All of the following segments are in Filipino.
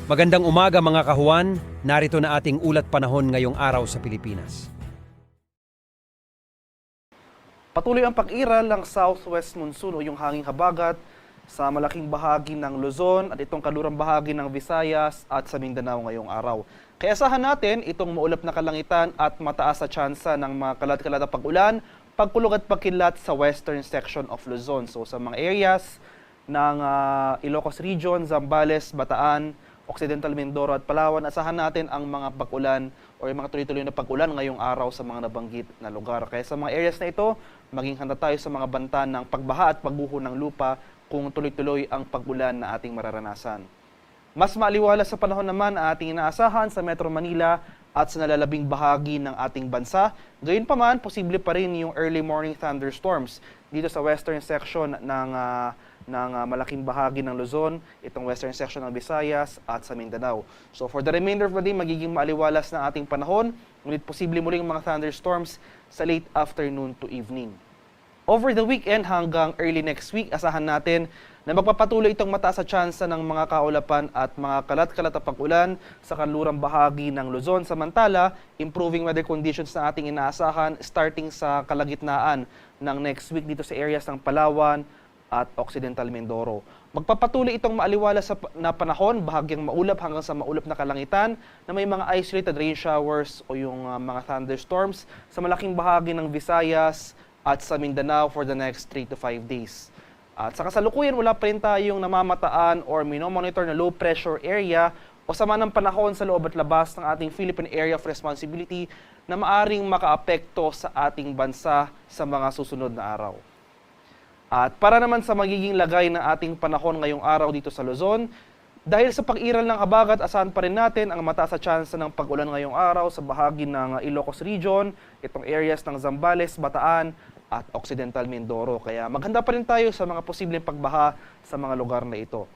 Magandang umaga mga kahuan, narito na ating ulat panahon ngayong araw sa Pilipinas. Patuloy ang pag-iral ng southwest monsoon o yung hanging habagat sa malaking bahagi ng Luzon at itong kalurang bahagi ng Visayas at sa Mindanao ngayong araw. Kaya asahan natin itong maulap na kalangitan at mataas sa tsansa ng mga kalat-kalat na pag-ulan, pagkulog at pagkilat sa western section of Luzon. So sa mga areas ng Ilocos Region, Zambales, Bataan, Occidental Mindoro at Palawan, asahan natin ang mga pag-ulan o yung mga tuloy-tuloy na pag-ulan ngayong araw sa mga nabanggit na lugar. Kaya sa mga areas na ito, maging handa tayo sa mga banta ng pagbaha at pagguho ng lupa kung tuloy-tuloy ang pag-ulan na ating mararanasan. Mas maaliwalas sa panahon naman ang ating inaasahan sa Metro Manila at sa nalalabing bahagi ng ating bansa. Gayunpaman, posible pa rin yung early morning thunderstorms dito sa western section ng malaking bahagi ng Luzon, itong western section ng Visayas at sa Mindanao. So for the remainder of the day, magiging maaliwalas na ating panahon, ngunit posible muling mga thunderstorms sa late afternoon to evening. Over the weekend hanggang early next week, asahan natin na magpapatuloy itong mataas sa tsansa ng mga kaulapan at mga kalat-kalat na pag-ulan sa kanlurang bahagi ng Luzon. Samantala, improving weather conditions na ating inaasahan starting sa kalagitnaan ng next week dito sa areas ng Palawan at Occidental Mindoro. Magpapatuloy itong maaliwalas na panahon, bahagyang maulap hanggang sa maulap na kalangitan na may mga isolated rain showers o yung mga thunderstorms sa malaking bahagi ng Visayas at sa Mindanao for the next 3 to 5 days. At sa kasalukuyan, wala pa rin tayong namamataan or minomonitor na low pressure area o sama ng panahon sa loob at labas ng ating Philippine Area of Responsibility na maaring makaapekto sa ating bansa sa mga susunod na araw. At para naman sa magiging lagay ng ating panahon ngayong araw dito sa Luzon, dahil sa pag-iral ng habagat, asahan pa rin natin ang mataas na tsansa ng pag-ulan ngayong araw sa bahagi ng Ilocos Region, itong areas ng Zambales, Bataan at Occidental Mindoro. Kaya maghanda pa rin tayo sa mga posibleng pagbaha sa mga lugar na ito.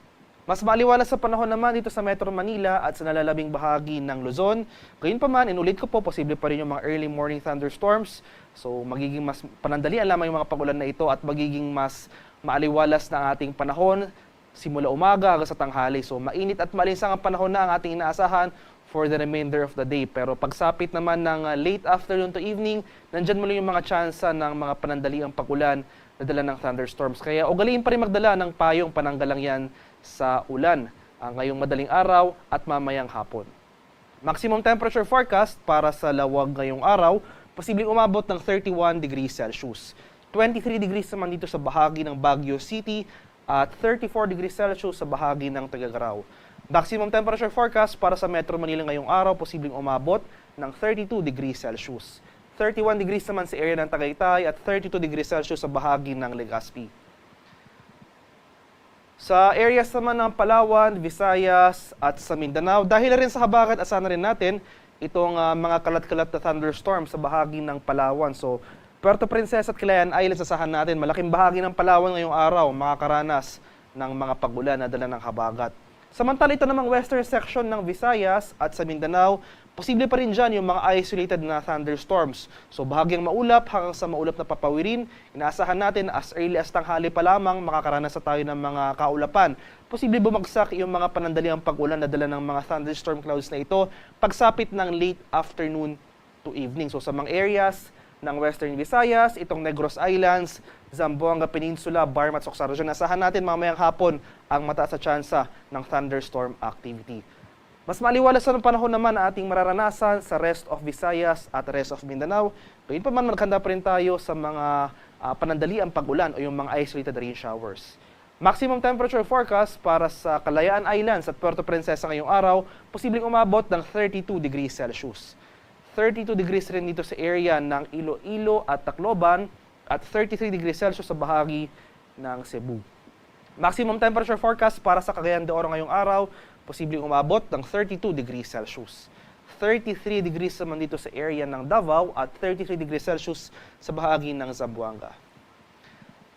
Mas maaliwalas sa panahon naman dito sa Metro Manila at sa nalalabing bahagi ng Luzon. Gayunpaman, inulit ko po, posible pa rin yung mga early morning thunderstorms. So magiging mas panandalian lamang yung mga pag-ulan na ito at magiging mas maaliwalas na ang ating panahon simula umaga hanggang sa tanghali. So mainit at malinsang ang panahon na ang ating inaasahan for the remainder of the day. Pero pagsapit naman ng late afternoon to evening, nandyan muli yung mga tsansa ng mga panandaliang pag-ulan na dala ng thunderstorms. Kaya ugaliin pa rin magdala ng payong pananggalang yan sa ulan ngayong madaling araw at mamayang hapon. Maximum temperature forecast para sa Lawag ngayong araw, posibleng umabot ng 31 degrees Celsius. 23 degrees naman dito sa bahagi ng Baguio City at 34 degrees Celsius sa bahagi ng Tuguegarao. Maximum temperature forecast para sa Metro Manila ngayong araw, posibleng umabot ng 32 degrees Celsius. 31 degrees naman sa area ng Tagaytay at 32 degrees Celsius sa bahagi ng Legazpi. Sa areas naman ng Palawan, Visayas at sa Mindanao, dahil rin sa habagat, asahan na rin natin itong mga kalat-kalat na thunderstorm sa bahagi ng Palawan. So, Puerto Princesa at Calayan Islands, asahan natin malaking bahagi ng Palawan ngayong araw makakaranas ng mga pag-ulan na dala ng habagat. Samantala ito namang western section ng Visayas at sa Mindanao, posible pa rin dyan yung mga isolated na thunderstorms. So bahagyang maulap hanggang sa maulap na papawirin, inaasahan natin as early as tanghali pa lamang makakaranas na tayo ng mga kaulapan. Posible bumagsak yung mga panandaliang pag-ulan na dala ng mga thunderstorm clouds na ito pagsapit ng late afternoon to evening. So sa mga areas ng Western Visayas, itong Negros Islands, Zamboanga Peninsula, Barmat, Soxargen, asahan natin mamayang hapon ang mataas na tsansa ng thunderstorm activity. Mas maaliwalas sa panahon naman na ating mararanasan sa rest of Visayas at rest of Mindanao. Gayun pa man, maghanda pa rin tayo sa mga panandaliang pag-ulan o yung mga isolated rain showers. Maximum temperature forecast para sa Kalayaan Islands at Puerto Princesa ngayong araw, posibleng umabot ng 32 degrees Celsius. 32 degrees rin dito sa area ng Iloilo at Tacloban at 33 degrees Celsius sa bahagi ng Cebu. Maximum temperature forecast para sa Cagayan de Oro ngayong araw, posibleng umabot ng 32 degrees Celsius. 33 degrees naman dito sa area ng Davao at 33 degrees Celsius sa bahagi ng Zamboanga.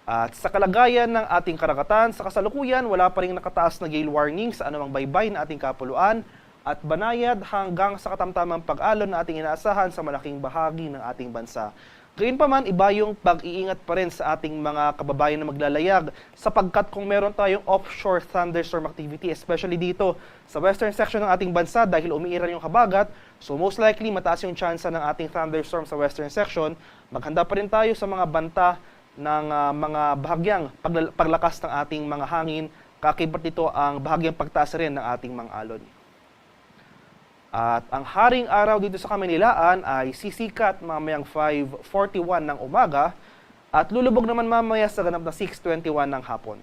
At sa kalagayan ng ating karagatan, sa kasalukuyan, wala pa rin nakataas na gale warning sa anumang baybay na ating kapuluan at banayad hanggang sa katamtamang pag-alon na ating inaasahan sa malaking bahagi ng ating bansa. Gayunpaman, iba yung pag-iingat pa rin sa ating mga kababayan na maglalayag sapagkat kung meron tayong offshore thunderstorm activity, especially dito sa western section ng ating bansa dahil umiiral yung habagat, so most likely mataas yung chance ng ating thunderstorm sa western section. Maghanda pa rin tayo sa mga banta ng mga bahagyang paglakas ng ating mga hangin, kakibat nito ang bahagyang pagtaas rin ng ating mga alon. At ang haring araw dito sa Kamaynilaan ay sisikat mamayang 5:41 ng umaga at lulubog naman mamaya sa ganap na 6:21 ng hapon.